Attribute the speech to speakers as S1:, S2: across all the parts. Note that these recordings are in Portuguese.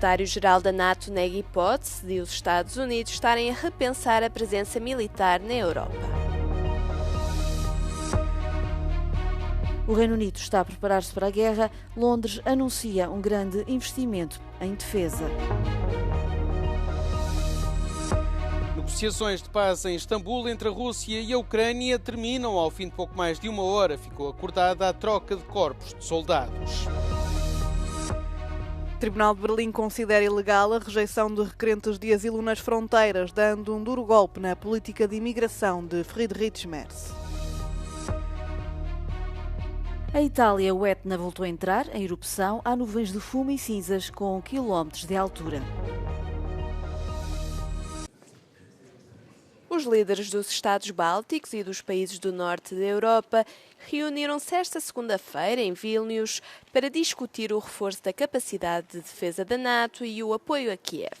S1: secretário-geral da NATO nega a hipótese de os Estados Unidos estarem a repensar a presença militar na Europa.
S2: O Reino Unido está a preparar-se para a guerra. Londres anuncia um grande investimento em defesa.
S3: Negociações de paz em Istambul entre a Rússia e a Ucrânia terminam ao fim de pouco mais de uma hora. Ficou acordada a troca de corpos de soldados.
S4: O Tribunal de Berlim considera ilegal a rejeição de requerentes de asilo nas fronteiras, dando um duro golpe na política de imigração de Friedrich Merz.
S2: A Itália, o Etna voltou a entrar em erupção. Há nuvens de fumo e cinzas com quilómetros de altura.
S1: Os líderes dos Estados Bálticos e dos países do norte da Europa reuniram-se esta segunda-feira em Vilnius para discutir o reforço da capacidade de defesa da NATO e o apoio a Kiev.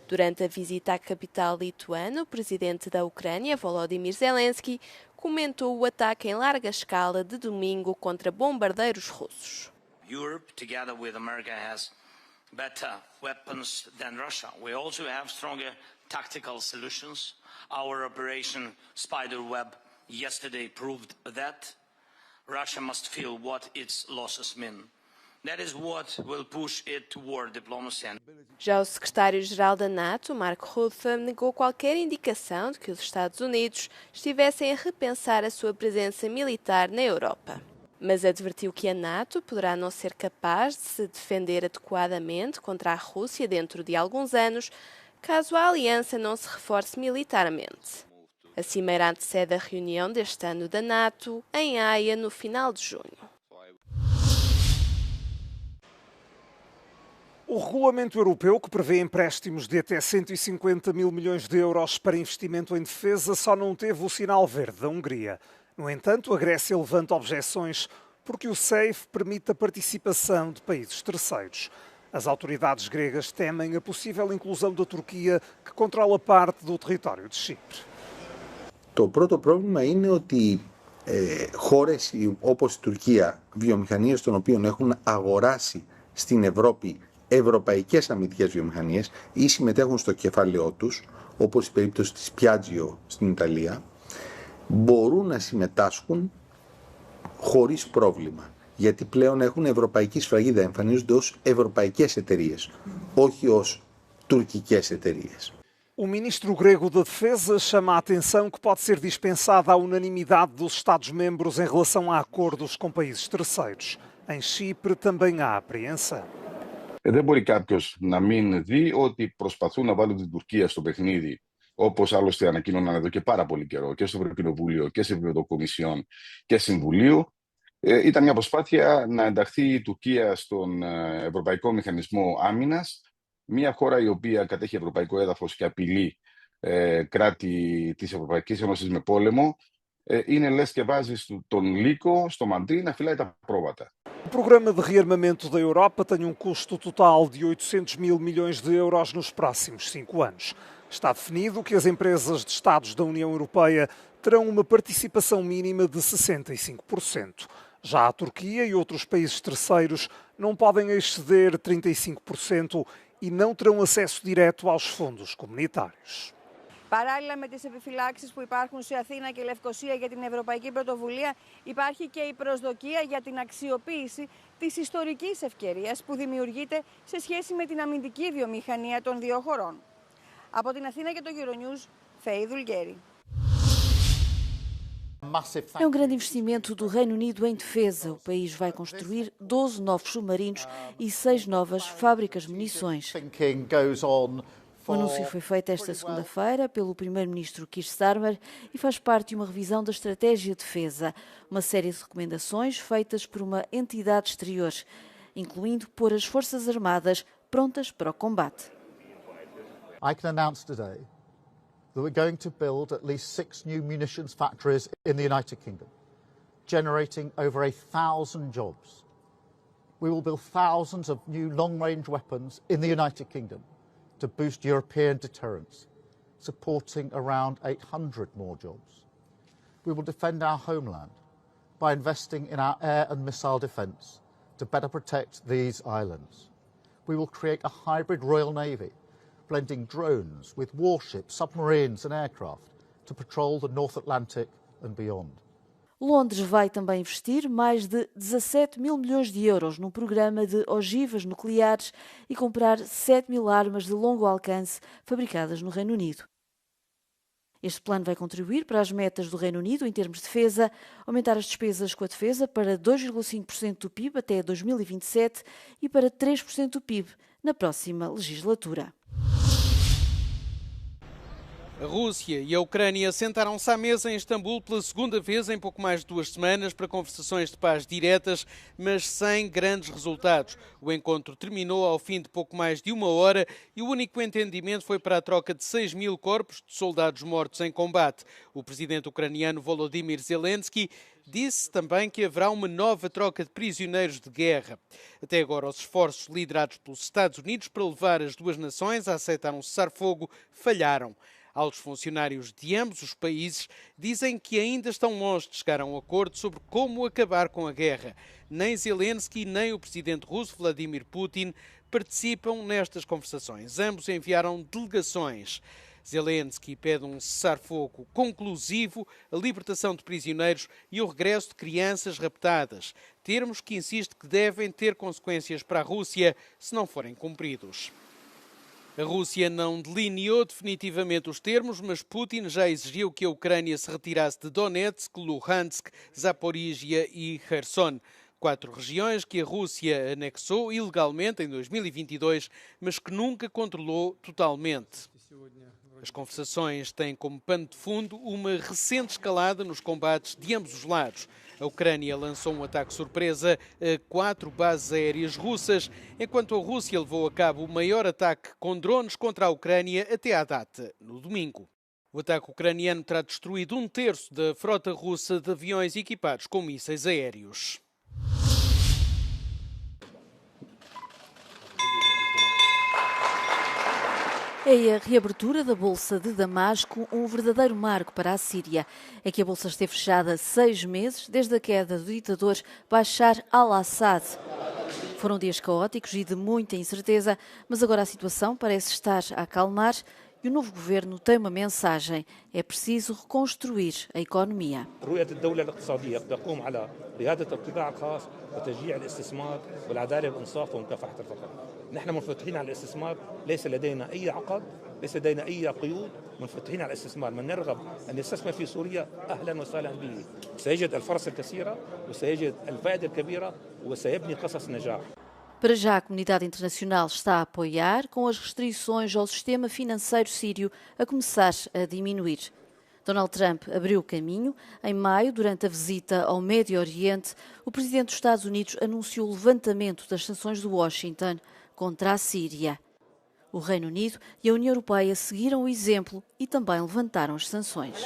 S1: Durante a visita à capital lituana, o presidente da Ucrânia, Volodymyr Zelensky, comentou o ataque em larga escala de domingo contra bombardeiros russos.
S5: Europe, together with America, has better weapons than Russia. We also have stronger tactical solutions. Our Operation Spiderweb yesterday proved that Russia must feel what its losses mean. That is what will push it toward diplomacy.
S1: Já o secretário-geral da NATO, Mark Rutte, negou qualquer indicação de que os Estados Unidos estivessem a repensar a sua presença militar na Europa. Mas advertiu que a NATO poderá não ser capaz de se defender adequadamente contra a Rússia dentro de alguns anos, caso a aliança não se reforce militarmente. A cimeira antecede a reunião deste ano da NATO em Haia no final de junho.
S6: O regulamento europeu, que prevê empréstimos de até 150 mil milhões de euros para investimento em defesa, só não teve o sinal verde da Hungria. No entanto, a Grécia levanta objeções porque o SAFE permite a participação de países terceiros. As autoridades gregas temem a possível inclusão da Turquia, que controla parte do território de Chipre.
S7: Το πρώτο πρόβλημα είναι ότι χώρες όπως η Τουρκία, βιομηχανίες των οποίων έχουν αγοράσει στην Ευρώπη ευρωπαϊκές αμυντικές βιομηχανίες ή συμμετέχουν στο κεφάλαιό τους, όπως η περίπτωση της Piaggio στην Ιταλία, μπορούν να συμμετάσχουν χωρίς πρόβλημα. Γιατί πλέον έχουν ευρωπαϊκή σφραγίδα, εμφανίζονται ως ευρωπαϊκές εταιρείες, όχι ως τουρκικές εταιρείες.
S6: O ministro grego da Defesa chama a atenção que pode ser dispensada a unanimidade dos Estados-membros em relação a acordos com países terceiros. Em Chipre também há apreensão.
S8: Δεν μπορεί κάποιος να μην δει ότι προσπαθούν να βάλουν την Τουρκία στο παιχνίδι, όπως άλλωστε ανακοίνωναν εδώ και πάρα πολύ καιρό και στο Ευρωκοινοβούλιο και σε επίπεδο Κομισιόν και Συμβουλίου. Ήταν μια προσπάθεια να ενταχθεί η Τουρκία στον Ευρωπαϊκό Μηχανισμό Άμυνας, μια χώρα η οποία κατέχει ευρωπαϊκό έδαφος και απειλεί κράτη της Ευρωπαϊκής Ένωσης με πόλεμο, είναι λες και βάζει τον λύκο στο μαντί να φυλάει τα πρόβατα.
S6: O programa de rearmamento da Europa tem um custo total de 800 mil milhões de euros nos próximos 5 anos. Está definido que as empresas de Estados da União Europeia terão uma participação mínima de 65%. Já a Turquia e outros países terceiros não podem exceder 35% e não terão acesso direto aos fundos comunitários.
S9: Παράλληλα με τις επιφυλάξεις που υπάρχουν σε Αθήνα και Λευκοσία για την Ευρωπαϊκή Πρωτοβουλία, υπάρχει και η προσδοκία για την αξιοποίηση της ιστορικής ευκαιρίας που δημιουργείται σε σχέση με την αμυντική βιομηχανία των δύο χωρών. Από την Αθήνα και το Euronews, Φαΐ Δουλγέρη.
S2: É um grande investimento do Reino Unido em defesa. O país vai construir 12 novos submarinos e 6 novas fábricas de munições. O anúncio foi feito esta segunda-feira pelo primeiro-ministro Keir Starmer e faz parte de uma revisão da estratégia de defesa, uma série de recomendações feitas por uma entidade exterior, incluindo pôr as Forças Armadas prontas para o combate.
S10: I can announce today that we're going to build at least 6 new munitions factories in the United Kingdom, generating over 1,000 jobs. We will build thousands of new long-range weapons in the United Kingdom to boost European deterrence, supporting around 800 more jobs. We will defend our homeland by investing in our air and missile defence to better protect these islands. We will create a hybrid Royal Navy, blending drones with warships, submarines and aircraft to patrol the North Atlantic and beyond.
S2: Londres vai também investir mais de 17 mil milhões de euros num programa de ogivas nucleares e comprar 7 mil armas de longo alcance fabricadas no Reino Unido. Este plano vai contribuir para as metas do Reino Unido em termos de defesa, aumentar as despesas com a defesa para 2,5% do PIB até 2027 e para 3% do PIB na próxima legislatura.
S3: A Rússia e a Ucrânia sentaram-se à mesa em Istambul pela segunda vez em pouco mais de 2 semanas para conversações de paz diretas, mas sem grandes resultados. O encontro terminou ao fim de pouco mais de 1 hora e o único entendimento foi para a troca de 6 mil corpos de soldados mortos em combate. O presidente ucraniano Volodymyr Zelensky disse também que haverá uma nova troca de prisioneiros de guerra. Até agora, os esforços liderados pelos Estados Unidos para levar as duas nações a aceitar um cessar-fogo falharam. Altos funcionários de ambos os países dizem que ainda estão longe de chegar a um acordo sobre como acabar com a guerra. Nem Zelensky nem o presidente russo Vladimir Putin participam nestas conversações. Ambos enviaram delegações. Zelensky pede um cessar-fogo conclusivo, a libertação de prisioneiros e o regresso de crianças raptadas. Termos que insiste que devem ter consequências para a Rússia se não forem cumpridos. A Rússia não delineou definitivamente os termos, mas Putin já exigiu que a Ucrânia se retirasse de Donetsk, Luhansk, Zaporíжья e Kherson. 4 regiões que a Rússia anexou ilegalmente em 2022, mas que nunca controlou totalmente. As conversações têm como pano de fundo uma recente escalada nos combates de ambos os lados. A Ucrânia lançou um ataque surpresa a 4 bases aéreas russas, enquanto a Rússia levou a cabo o maior ataque com drones contra a Ucrânia até à data, no domingo. O ataque ucraniano terá destruído 1/3 da frota russa de aviões equipados com mísseis aéreos.
S2: É a reabertura da Bolsa de Damasco um verdadeiro marco para a Síria. É que a Bolsa esteve fechada 6 meses desde a queda do ditador Bashar al-Assad. Foram dias caóticos e de muita incerteza, mas agora a situação parece estar a acalmar e o novo governo tem uma mensagem. É preciso reconstruir a economia.
S11: نحن منفتحين على الاستثمار، ليس لدينا أي عقد، ليس لدينا أي قيود، منفتحين على الاستثمار، من نرغب أن يستثمر في سوريا أهلا وسهلا به، سيجد الفرص الكثيرة وسيجد الفائدة الكبيرة وسيبني قصص نجاح.
S2: Para já, a comunidade internacional está a apoiar, com as restrições ao sistema financeiro sírio a começar a diminuir. Donald Trump abriu o caminho. Em maio, durante a visita ao Médio Oriente, o presidente dos Estados Unidos anunciou o levantamento das sanções de Washington contra a Síria. O Reino Unido e a União Europeia seguiram o exemplo e também levantaram as sanções.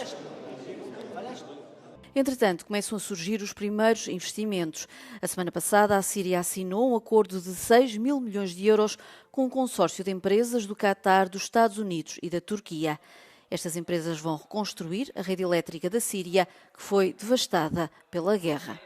S2: Entretanto, começam a surgir os primeiros investimentos. A semana passada, a Síria assinou um acordo de 6 mil milhões de euros com um consórcio de empresas do Qatar, dos Estados Unidos e da Turquia. Estas empresas vão reconstruir a rede elétrica da Síria, que foi devastada pela guerra.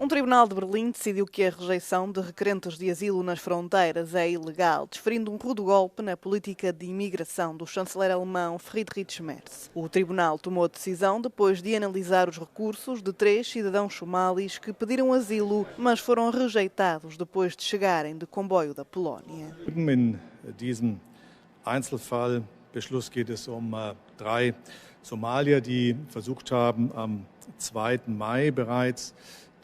S4: Um tribunal de Berlim decidiu que a rejeição de requerentes de asilo nas fronteiras é ilegal, desferindo um rude golpe na política de imigração do chanceler alemão Friedrich Merz. O tribunal tomou a decisão depois de analisar os recursos de 3 cidadãos somalis que pediram asilo, mas foram rejeitados depois de chegarem de comboio da Polónia.
S12: In diesem Einzelfallbeschluss geht es 3 Somalier, die versucht haben, am 2. Mai bereits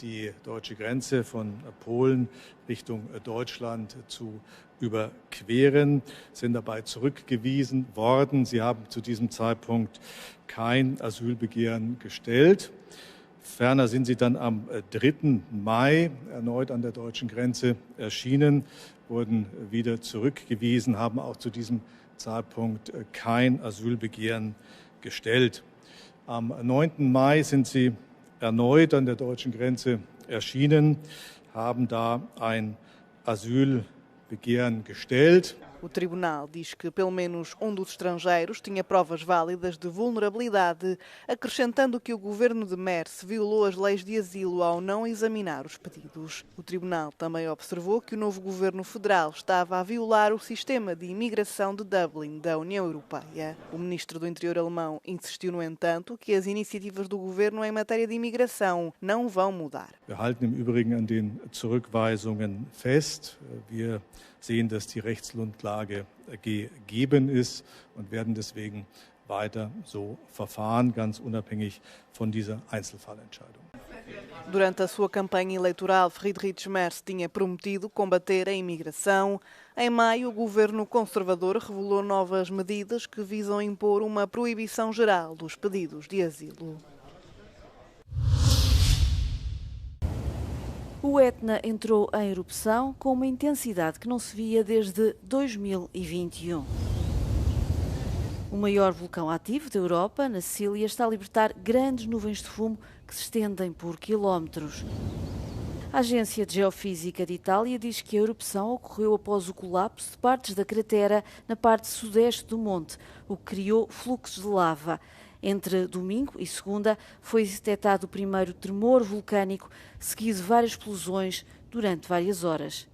S12: die deutsche Grenze von Polen Richtung Deutschland zu überqueren, sind dabei zurückgewiesen worden. Sie haben zu diesem Zeitpunkt kein Asylbegehren gestellt. Ferner sind sie dann am 3. Mai erneut an der deutschen Grenze erschienen, wurden wieder zurückgewiesen, haben auch zu diesem Zeitpunkt kein Asylbegehren gestellt. Am 9. Mai sind sie erneut an der deutschen Grenze erschienen, haben da ein Asylbegehren gestellt.
S4: O tribunal diz que pelo menos um dos estrangeiros tinha provas válidas de vulnerabilidade, acrescentando que o governo de Merse violou as leis de asilo ao não examinar os pedidos. O tribunal também observou que o novo governo federal estava a violar o sistema de imigração de Dublin da União Europeia. O ministro do Interior alemão insistiu, no entanto, que as iniciativas do governo em matéria de imigração não vão mudar.
S12: Wir halten im Übrigen an den Zurückweisungen fest. Wir sehen, dass die Rechtsgrundlage gegeben ist und werden deswegen weiter so verfahren, ganz unabhängig von dieser Einzelfallentscheidung.
S4: Durante a sua campanha eleitoral, Friedrich Merz tinha prometido combater a imigração. Em maio, o governo conservador revelou novas medidas que visam impor uma proibição geral dos pedidos de asilo.
S2: O Etna entrou em erupção com uma intensidade que não se via desde 2021. O maior vulcão ativo da Europa, na Sicília, está a libertar grandes nuvens de fumo que se estendem por quilómetros. A Agência de Geofísica de Itália diz que a erupção ocorreu após o colapso de partes da cratera na parte sudeste do monte, o que criou fluxos de lava. Entre domingo e segunda foi detectado o primeiro tremor vulcânico, seguido de várias explosões durante várias horas.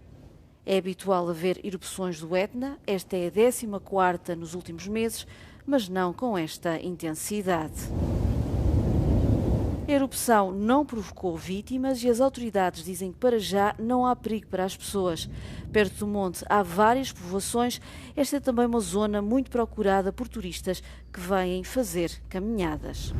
S2: É habitual haver erupções do Etna, esta é a 14ª nos últimos meses, mas não com esta intensidade. A erupção não provocou vítimas e as autoridades dizem que para já não há perigo para as pessoas. Perto do monte há várias povoações. Esta é também uma zona muito procurada por turistas que vêm fazer caminhadas.